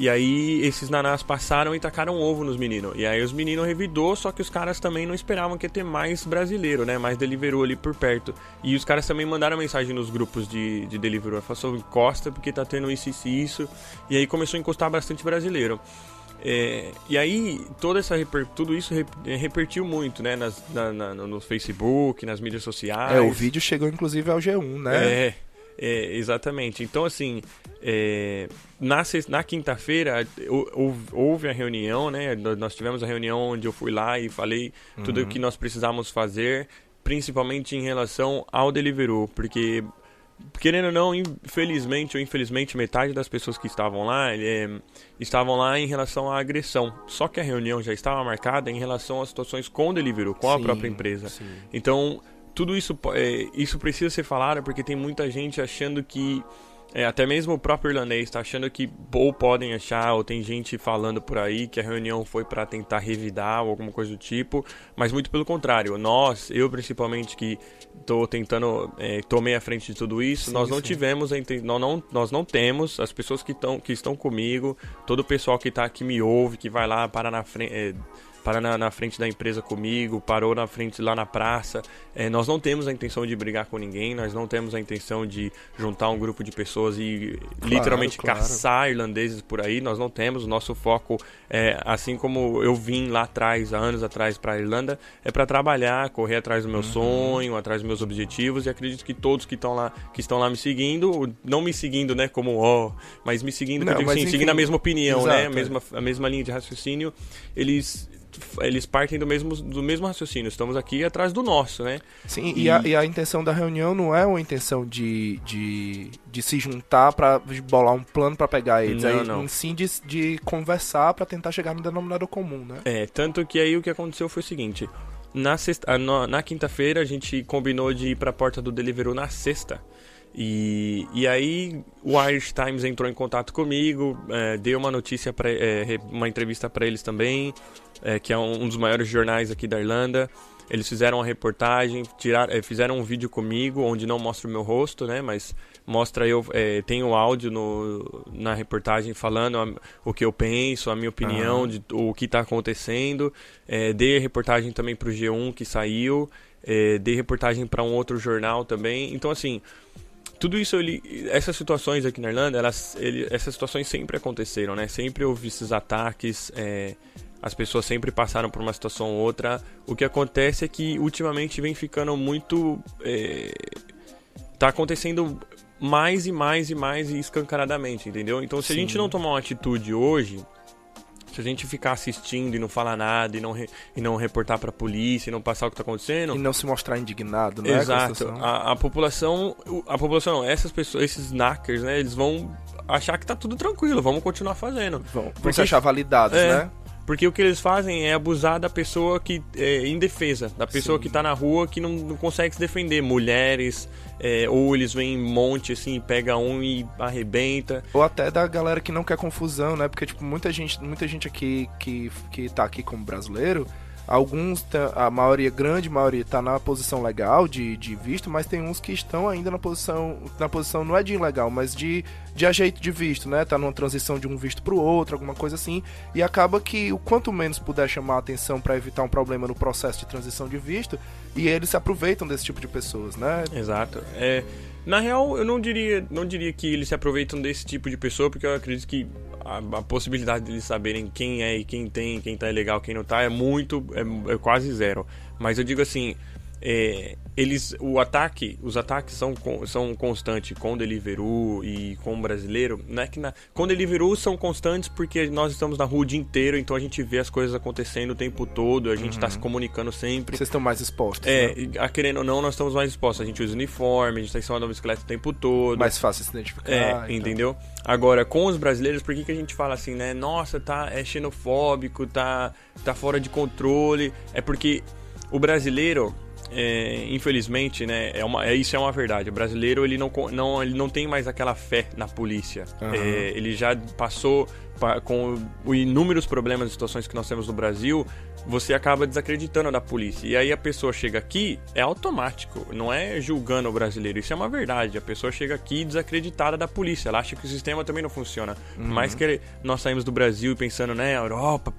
E aí esses nanás passaram e tacaram ovo nos meninos. E aí os meninos revidou, só que os caras também não esperavam que ia ter mais brasileiro, né? Mais Deliveroo ali por perto. E os caras também mandaram mensagem nos grupos de Deliveroo. Falaram, encosta porque tá tendo isso. E aí começou a encostar bastante brasileiro. E aí tudo isso repercutiu muito, né? No Facebook, nas mídias sociais. O vídeo chegou inclusive ao G1, né? Exatamente. Então, assim, na quinta-feira houve a reunião, né? Nós tivemos a reunião onde eu fui lá e falei tudo o que nós precisávamos fazer, principalmente em relação ao Deliveroo, porque, querendo ou não, infelizmente ou infelizmente, metade das pessoas que estavam lá em relação à agressão. Só que a reunião já estava marcada em relação às situações com o Deliveroo, com a própria empresa. Sim. Então, tudo isso precisa ser falado, porque tem muita gente achando que, até mesmo o próprio irlandês está achando que, ou podem achar, ou tem gente falando por aí que a reunião foi para tentar revidar ou alguma coisa do tipo, mas muito pelo contrário. Eu principalmente, que tomei a frente de tudo isso, nós não tivemos, nós não temos, as pessoas que estão comigo, todo o pessoal que me ouve, que vai lá, para na frente... na frente da empresa comigo, parou na frente lá na praça. Nós não temos a intenção de brigar com ninguém, nós não temos a intenção de juntar um grupo de pessoas e literalmente caçar irlandeses por aí. Nós não temos. O nosso foco, assim como eu vim lá atrás, há anos atrás, para a Irlanda, é para trabalhar, correr atrás do meu sonho, atrás dos meus objetivos, e acredito que todos que estão lá me seguindo, não me seguindo, né, como mas me seguindo, seguindo a mesma opinião, exato, né, a mesma linha de raciocínio, eles partem do mesmo raciocínio. Estamos aqui atrás do nosso, né? Sim, e a intenção da reunião não é uma intenção de se juntar para bolar um plano para pegar eles. Não. Sim de conversar para tentar chegar no denominador comum, né? Tanto que aí o que aconteceu foi o seguinte. Na quinta-feira a gente combinou de ir para a porta do Deliveroo na sexta. E aí o Irish Times entrou em contato comigo, deu uma notícia, uma entrevista para eles também, que é um dos maiores jornais aqui da Irlanda. Eles fizeram uma reportagem, fizeram um vídeo comigo, onde não mostra o meu rosto, né, mas mostra tem o áudio na reportagem falando o que eu penso, a minha opinião, de o que está acontecendo. Dei a reportagem também para o G1 que saiu, dei reportagem para um outro jornal também. Então, assim, tudo isso, essas situações aqui na Irlanda, essas situações sempre aconteceram, né? Sempre houve esses ataques, as pessoas sempre passaram por uma situação ou outra. O que acontece é que ultimamente vem ficando muito... tá acontecendo mais e mais e mais e escancaradamente, entendeu? Então, se a gente não tomar uma atitude hoje, se a gente ficar assistindo e não falar nada, e não reportar pra polícia, e não passar o que tá acontecendo... E não se mostrar indignado, né? Exato. A população não, essas pessoas, esses knackers, né, eles vão achar que tá tudo tranquilo, vamos continuar fazendo. Vão se achar validados, né? Porque o que eles fazem é abusar da pessoa que é indefesa, da pessoa que tá na rua que não consegue se defender. Mulheres, ou eles vêm em monte, assim, pega um e arrebenta. Ou até da galera que não quer confusão, né? Porque, tipo, muita gente aqui que tá aqui como brasileiro, alguns, a grande maioria tá na posição legal de visto, mas tem uns que estão ainda na posição não é de ilegal, mas de ajeito de visto, né? Tá numa transição de um visto pro outro, alguma coisa assim, e acaba que o quanto menos puder chamar a atenção para evitar um problema no processo de transição de visto, e eles se aproveitam desse tipo de pessoas, né? Exato. Na real, eu não diria que eles se aproveitam desse tipo de pessoa, porque eu acredito que a possibilidade de eles saberem quem é e quem tá ilegal, quem não tá, é quase zero. Mas eu digo assim, os ataques são constantes com o Deliveroo e com o brasileiro. Não é que com o Deliveroo são constantes porque nós estamos na rua o dia inteiro, então a gente vê as coisas acontecendo o tempo todo, a gente está se comunicando sempre. Vocês estão mais expostos, né? Querendo ou não, nós estamos mais expostos. A gente usa uniforme, a gente está em cima da bicicleta o tempo todo. Mais fácil se identificar. Entendeu? Agora, com os brasileiros, por que a gente fala assim, né? Nossa, é xenofóbico, tá fora de controle. É porque o brasileiro... infelizmente, né, isso é uma verdade. O brasileiro ele não tem mais aquela fé na polícia. Ele já passou com inúmeros problemas e situações que nós temos no Brasil, você acaba desacreditando da polícia. E aí a pessoa chega aqui, é automático, não é julgando o brasileiro, isso é uma verdade. A pessoa chega aqui desacreditada da polícia, ela acha que o sistema também não funciona. Por mais que nós saímos do Brasil pensando, né, Europa,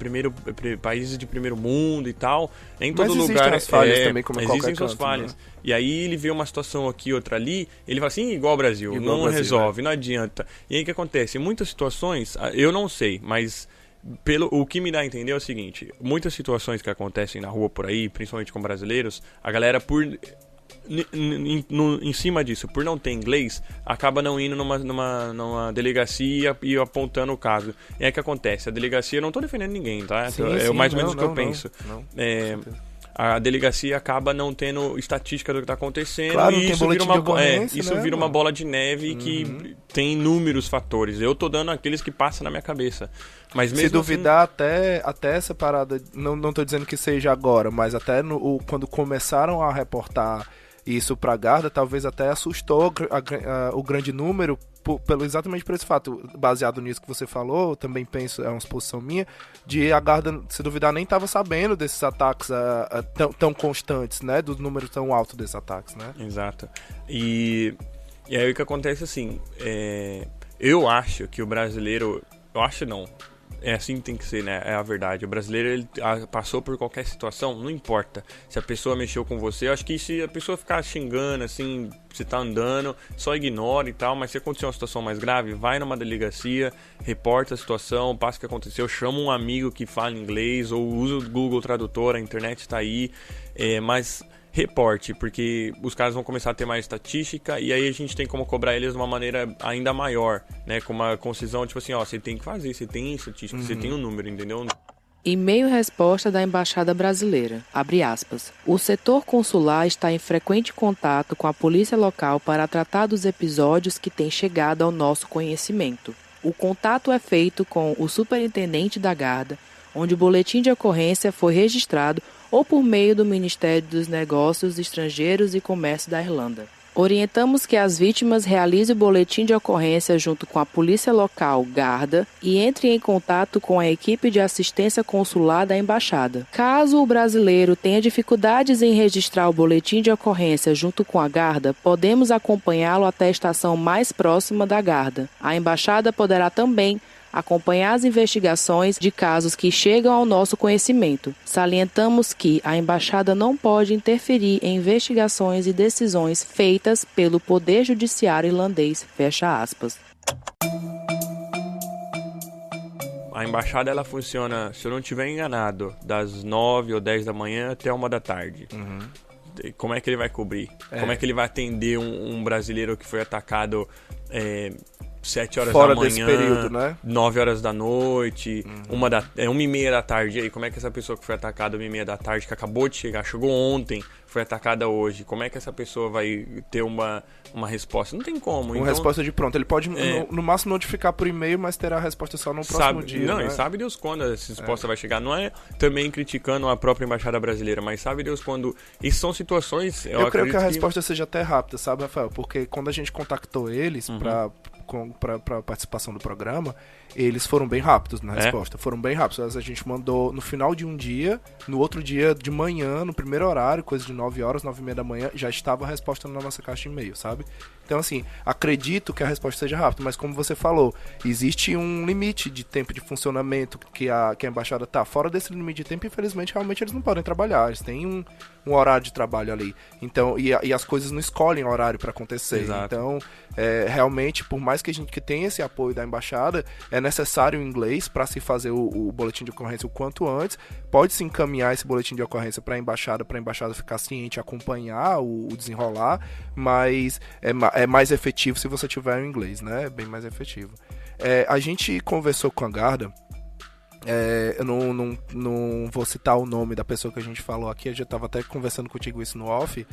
países de primeiro mundo e tal, em todo lugar as falhas também, como existem suas canto, falhas. Né? E aí ele vê uma situação aqui, outra ali, ele fala assim, igual ao Brasil, igual não Brasil, resolve, não adianta. E aí o que acontece? Em muitas situações, eu não sei, mas o que me dá a entender é o seguinte, muitas situações que acontecem na rua por aí, principalmente com brasileiros, a galera em cima disso, por não ter inglês, acaba não indo numa delegacia e apontando o caso. E aí o que acontece? A delegacia, eu não tô defendendo ninguém, tá? É mais ou menos o que eu penso. A delegacia acaba não tendo estatística do que está acontecendo, claro, e isso vira vira uma bola de neve que tem inúmeros fatores. Eu tô dando aqueles que passam na minha cabeça. Mas mesmo se duvidar, até essa parada, não tô dizendo que seja agora, mas até quando começaram a reportar isso pra Garda, talvez até assustou o grande número, exatamente por esse fato. Baseado nisso que você falou, também penso, é uma suposição minha, de a Garda, se duvidar, nem estava sabendo desses ataques tão constantes, né? Dos números tão altos desses ataques, né? Exato. E aí o que acontece assim, eu acho que o brasileiro, eu acho não, é assim que tem que ser, né? É a verdade. O brasileiro, ele passou por qualquer situação, não importa. Se a pessoa mexeu com você, eu acho que se a pessoa ficar xingando, assim, você tá andando, só ignora e tal, mas se acontecer uma situação mais grave, vai numa delegacia, reporta a situação, passa o que aconteceu, chama um amigo que fala inglês, ou usa o Google Tradutor, a internet tá aí, mas reporte, porque os caras vão começar a ter mais estatística e aí a gente tem como cobrar eles de uma maneira ainda maior, né? Com uma concisão, tipo assim, ó, você tem que fazer, você tem estatística, você tem um número, entendeu? E-mail-resposta da Embaixada Brasileira, abre aspas. O setor consular está em frequente contato com a polícia local para tratar dos episódios que têm chegado ao nosso conhecimento. O contato é feito com o superintendente da Garda, onde o boletim de ocorrência foi registrado, ou por meio do Ministério dos Negócios Estrangeiros e Comércio da Irlanda. Orientamos que as vítimas realizem o boletim de ocorrência junto com a polícia local, Garda, e entrem em contato com a equipe de assistência consular da embaixada. Caso o brasileiro tenha dificuldades em registrar o boletim de ocorrência junto com a Garda, podemos acompanhá-lo até a estação mais próxima da Garda. A embaixada poderá também acompanhar as investigações de casos que chegam ao nosso conhecimento. Salientamos que a embaixada não pode interferir em investigações e decisões feitas pelo Poder Judiciário irlandês. Fecha aspas. A embaixada, ela funciona, se eu não estiver enganado, das 9 ou 10 da manhã até 1 da tarde. Como é que ele vai cobrir? Como é que ele vai atender um brasileiro que foi atacado 7 horas fora da manhã, desse período, né? 9 horas da noite, 1h30 da tarde. E aí, como é que essa pessoa que foi atacada 1h30 da tarde, que acabou de chegar, chegou ontem, foi atacada hoje, como é que essa pessoa vai ter uma resposta? Não tem como. Uma resposta de pronto. Ele pode, no máximo, notificar por e-mail, mas terá a resposta só no próximo dia. Não, né? E sabe Deus quando essa resposta vai chegar. Não é também criticando a própria Embaixada Brasileira, mas sabe Deus quando... Isso são situações... Eu creio que a resposta seja até rápida, sabe, Rafael? Porque quando a gente contactou eles para participação do programa, eles foram bem rápidos na resposta. Foram bem rápidos. A gente mandou no final de um dia, no outro dia de manhã, no primeiro horário, coisa de 9 horas, 9h30 da manhã, já estava a resposta na nossa caixa de e-mail, sabe? Então, assim, acredito que a resposta seja rápida, mas como você falou, existe um limite de tempo de funcionamento que a embaixada tá. Fora desse limite de tempo, infelizmente, realmente eles não podem trabalhar. Eles têm um horário de trabalho ali. Então, e as coisas não escolhem horário para acontecer. Exato. Então, realmente, por mais que a gente tenha esse apoio da embaixada, é necessário o inglês para se fazer o boletim de ocorrência o quanto antes. Pode-se encaminhar esse boletim de ocorrência para a embaixada ficar ciente, acompanhar o desenrolar, mas é mais efetivo se você tiver o inglês, né? É bem mais efetivo. A gente conversou com a Garda. Eu não vou citar o nome da pessoa que a gente falou aqui, eu já estava até conversando contigo isso no off.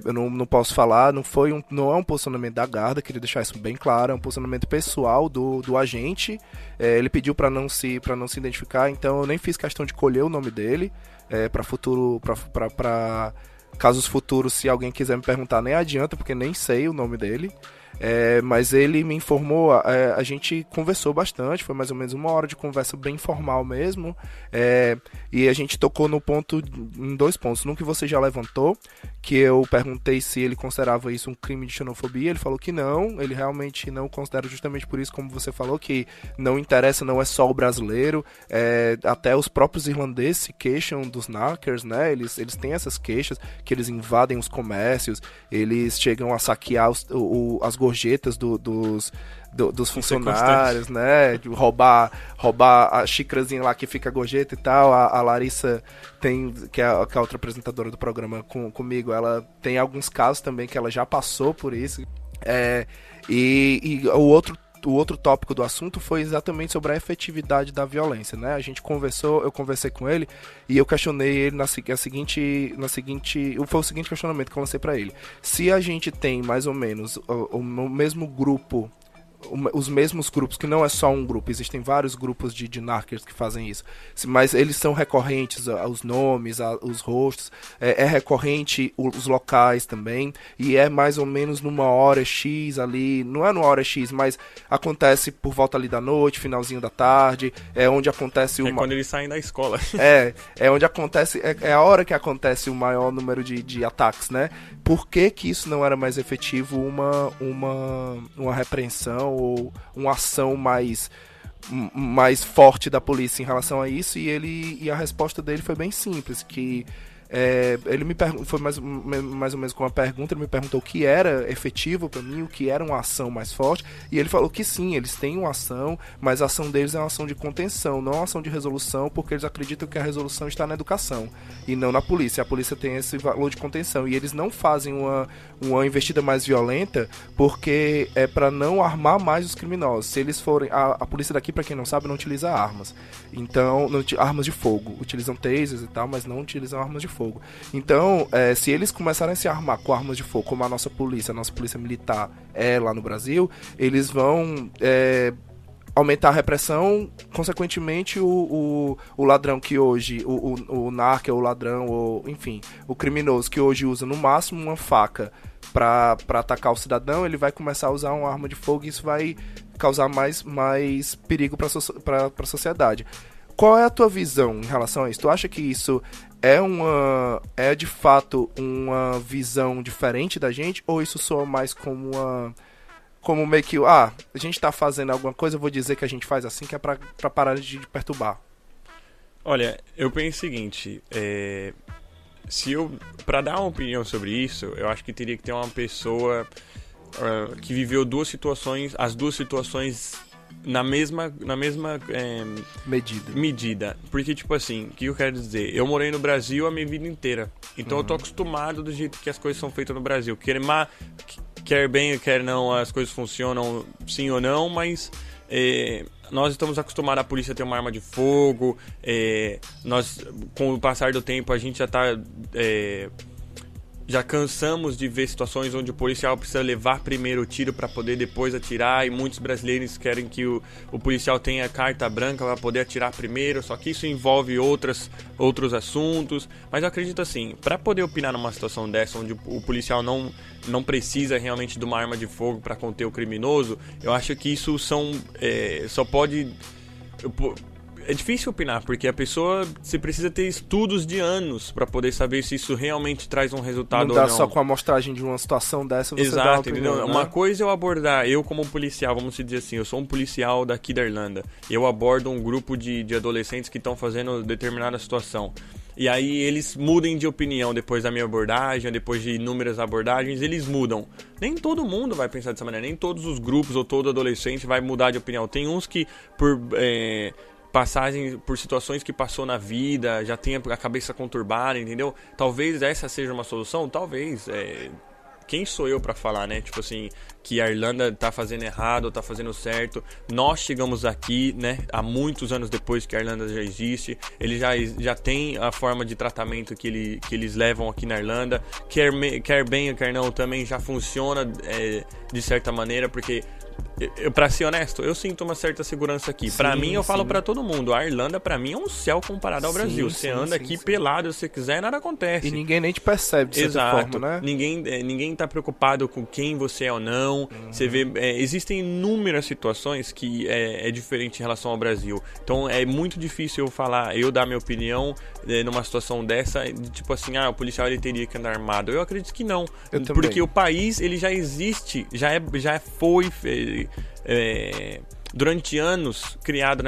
Eu não posso falar, não é um posicionamento da Garda, queria deixar isso bem claro, é um posicionamento pessoal do agente. Ele pediu para não se identificar, então eu nem fiz questão de colher o nome dele para futuro, para casos futuros, se alguém quiser me perguntar, nem adianta, porque nem sei o nome dele. Mas ele me informou, a gente conversou bastante, foi mais ou menos 1 hora de conversa bem informal mesmo, e a gente tocou em 2 pontos. Num que você já levantou, que eu perguntei se ele considerava isso um crime de xenofobia, ele falou que não, ele realmente não considera, justamente por isso, como você falou, que não interessa, não é só o brasileiro, até os próprios irlandeses se queixam dos knackers, né, eles têm essas queixas, que eles invadem os comércios, eles chegam a saquear as gorjetas dos funcionários, né? De roubar a xícarazinha lá que fica a gorjeta e tal. A Larissa que é a outra apresentadora do programa comigo, ela tem alguns casos também que ela já passou por isso. E o outro tópico do assunto foi exatamente sobre a efetividade da violência, né? Eu conversei com ele e eu questionei ele foi o seguinte questionamento que eu lancei pra ele. Se a gente tem mais ou menos o mesmo grupo, os mesmos grupos, que não é só um grupo, existem vários grupos de narcos que fazem isso, mas eles são recorrentes, os nomes, os rostos, é recorrente os locais também, e é mais ou menos numa hora X ali, não é numa hora X, mas acontece por volta ali da noite, finalzinho da tarde, é onde acontece quando eles saem da escola. É onde acontece, é a hora que acontece o maior número de ataques, né? Por que isso não era mais efetivo, uma repreensão ou uma ação mais forte da polícia em relação a isso? E a resposta dele foi bem simples, que ele me perguntou, foi mais ou menos com uma pergunta, ele me perguntou o que era efetivo para mim, o que era uma ação mais forte, e ele falou que sim, eles têm uma ação, mas a ação deles é uma ação de contenção, não uma ação de resolução, porque eles acreditam que a resolução está na educação e não na polícia. A polícia tem esse valor de contenção, e eles não fazem uma investida mais violenta porque é para não armar mais os criminosos. Se eles forem, a polícia daqui, para quem não sabe, não utiliza armas, então armas de fogo, utilizam tasers e tal, mas não utilizam armas de fogo. Então, se eles começarem a se armar com armas de fogo, como a nossa polícia militar lá no Brasil, eles vão aumentar a repressão, consequentemente o ladrão que hoje, o narco, o ladrão, ou enfim, o criminoso que hoje usa no máximo uma faca para atacar o cidadão, ele vai começar a usar uma arma de fogo, e isso vai causar mais perigo para a sociedade. Qual é a tua visão em relação a isso? Tu acha que isso é de fato uma visão diferente da gente, ou isso soa mais como meio que, a gente tá fazendo alguma coisa, eu vou dizer que a gente faz assim, que é pra parar de perturbar? Olha, eu penso o seguinte, pra dar uma opinião sobre isso, eu acho que teria que ter uma pessoa que viveu as duas situações na mesma medida. Porque, tipo assim, o que eu quero dizer? Eu morei no Brasil a minha vida inteira. Então eu tô acostumado do jeito que as coisas são feitas no Brasil. Quer bem ou quer não, as coisas funcionam sim ou não, mas nós estamos acostumados a polícia ter uma arma de fogo. Nós, com o passar do tempo, a gente já cansamos de ver situações onde o policial precisa levar primeiro o tiro para poder depois atirar, e muitos brasileiros querem que o policial tenha carta branca para poder atirar primeiro, só que isso envolve outros assuntos. Mas eu acredito assim, para poder opinar numa situação dessa, onde o policial não precisa realmente de uma arma de fogo para conter o criminoso, eu acho que isso só pode... É difícil opinar, porque a pessoa, você precisa ter estudos de anos para poder saber se isso realmente traz um resultado ou não. Não dá só com a amostragem de uma situação dessa, você dá uma opinião, né? Uma coisa é eu abordar, eu como policial, vamos dizer assim, eu sou um policial daqui da Irlanda, eu abordo um grupo de adolescentes que estão fazendo determinada situação. E aí eles mudem de opinião depois da minha abordagem, depois de inúmeras abordagens, eles mudam. Nem todo mundo vai pensar dessa maneira, nem todos os grupos ou todo adolescente vai mudar de opinião. Tem uns que por situações que passou na vida, já tem a cabeça conturbada, entendeu? Talvez essa seja uma solução, talvez. Quem sou eu pra falar, né? Tipo assim, que a Irlanda tá fazendo errado ou tá fazendo certo. Nós chegamos aqui, né? Há muitos anos depois que a Irlanda já existe. Ele já tem a forma de tratamento que eles levam aqui na Irlanda. Quer bem ou quer não, também já funciona de certa maneira, porque Pra ser honesto, eu sinto uma certa segurança aqui. Pra mim, eu falo pra todo mundo, a Irlanda pra mim é um céu comparado ao Brasil. Você anda aqui pelado, se você quiser, nada acontece. E ninguém nem te percebe de certa forma, né? Ninguém tá preocupado com quem você é ou não. Você vê, existem inúmeras situações que é diferente em relação ao Brasil. Então é muito difícil eu dar minha opinião numa situação dessa, tipo assim, o policial ele teria que andar armado. Eu acredito que não. Porque o país ele já existe, já foi durante anos criado